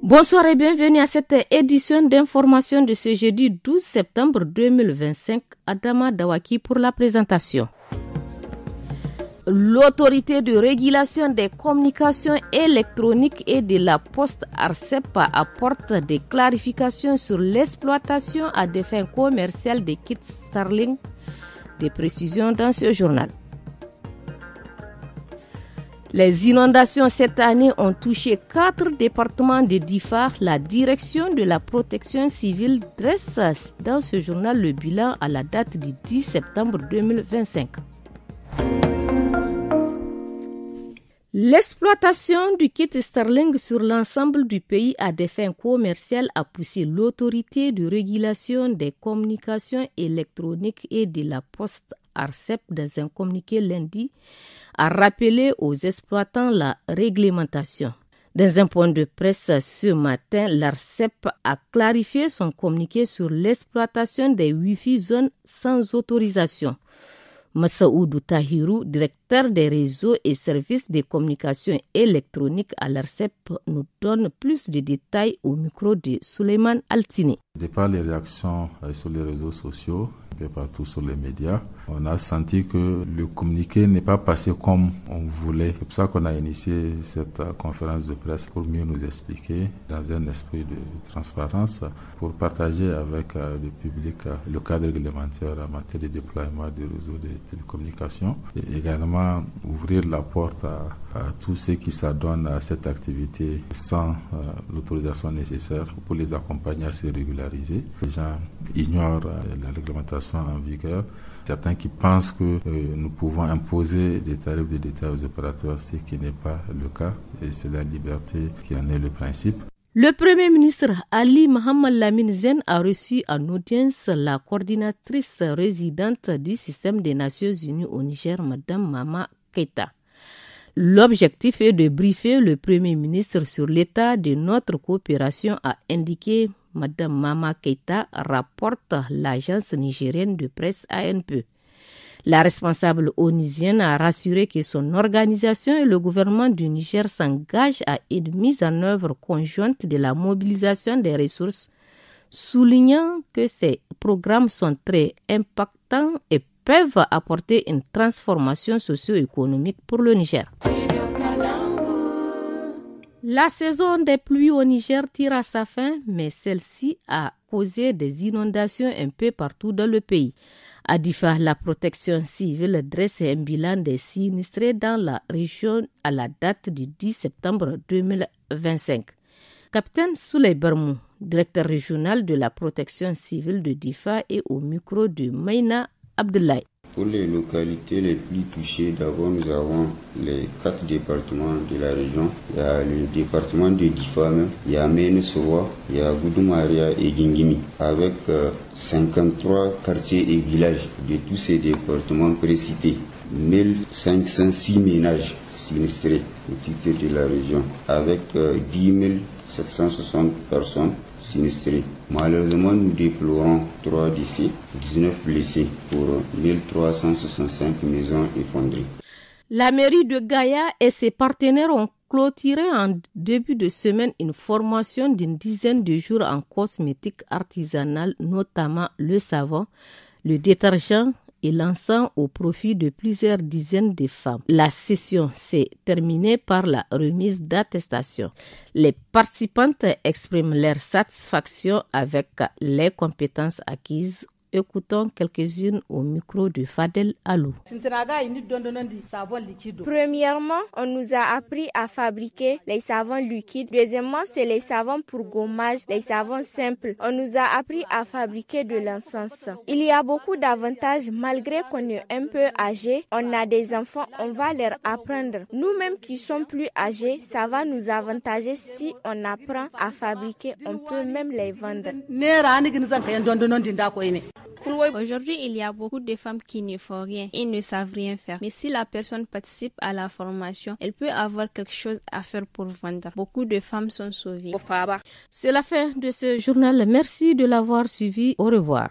Bonsoir et bienvenue à cette édition d'information de ce jeudi 12 septembre 2025. Adama Dawaki pour la présentation. L'autorité de régulation des communications électroniques et de la poste ARCEP apporte des clarifications sur l'exploitation à des fins commerciales des kits Starlink. Des précisions dans ce journal. Les inondations cette année ont touché 4 départements de Difa. La direction de la protection civile dresse dans ce journal le bilan à la date du 10 septembre 2025. L'exploitation du kit Starlink sur l'ensemble du pays à des fins commerciales a poussé l'autorité de régulation des communications électroniques et de la poste ARCEP dans un communiqué lundi à rappeler aux exploitants la réglementation. Dans un point de presse ce matin, l'ARCEP a clarifié son communiqué sur l'exploitation des Wi-Fi zones sans autorisation. Massaoudou Tahirou, directeur des réseaux et services de communication électronique à l'ARCEP, nous donne plus de détails au micro de Souleymane Altini. De par les réactions sur les réseaux sociaux et partout sur les médias, on a senti que le communiqué n'est pas passé comme on voulait. C'est pour ça qu'on a initié cette conférence de presse pour mieux nous expliquer dans un esprit de transparence, pour partager avec le public le cadre réglementaire en matière de déploiement du réseau de télécommunications et également ouvrir la porte à tous ceux qui s'adonnent à cette activité sans l'autorisation nécessaire pour les accompagner à se régulariser. Les gens ignorent la réglementation en vigueur. Certains qui pensent que nous pouvons imposer des tarifs de détail aux opérateurs, ce qui n'est pas le cas, et c'est la liberté qui en est le principe. Le Premier ministre Ali Mohamed Lamine Zen a reçu en audience la coordinatrice résidente du système des Nations Unies au Niger, Madame Mama Keita. L'objectif est de briefer le Premier ministre sur l'état de notre coopération, a indiqué Madame Mama Keita, rapporte l'agence nigérienne de presse ANP. La responsable onusienne a rassuré que son organisation et le gouvernement du Niger s'engagent à une mise en œuvre conjointe de la mobilisation des ressources, soulignant que ces programmes sont très impactants et peuvent apporter une transformation socio-économique pour le Niger. La saison des pluies au Niger tire à sa fin, mais celle-ci a causé des inondations un peu partout dans le pays. À Difa, la protection civile dresse un bilan des sinistrés dans la région à la date du 10 septembre 2025. Capitaine Souley Barmou, directeur régional de la protection civile de Difa, est au micro de Maïna Abdoulaye. Pour les localités les plus touchées, d'abord nous avons les 4 départements de la région. Il y a le département de Difa, il y a Ménesowa, il y a Goudoumaria et Gingimi, avec 53 quartiers et villages de tous ces départements précités. 1506 ménages sinistrés au titre de la région, avec 10 760 personnes sinistrées. Malheureusement, nous déplorons 3 décès, 19 blessés pour 1365 maisons effondrées. La mairie de Gaïa et ses partenaires ont clôturé en début de semaine une formation d'une dizaine de jours en cosmétique artisanale, notamment le savon, le détergent et l'encens au profit de plusieurs dizaines de femmes. La session s'est terminée par la remise d'attestations. Les participantes expriment leur satisfaction avec les compétences acquises. Écoutons quelques-unes au micro de Fadel Alou. Premièrement, on nous a appris à fabriquer les savons liquides. Deuxièmement, c'est les savons pour gommage, les savons simples. On nous a appris à fabriquer de l'encens. Il y a beaucoup d'avantages malgré qu'on est un peu âgé. On a des enfants, on va leur apprendre. Nous-mêmes qui sommes plus âgés, ça va nous avantager si on apprend à fabriquer. On peut même les vendre. Aujourd'hui, il y a beaucoup de femmes qui ne font rien et ne savent rien faire. Mais si la personne participe à la formation, elle peut avoir quelque chose à faire pour vendre. Beaucoup de femmes sont sauvées. C'est la fin de ce journal. Merci de l'avoir suivi. Au revoir.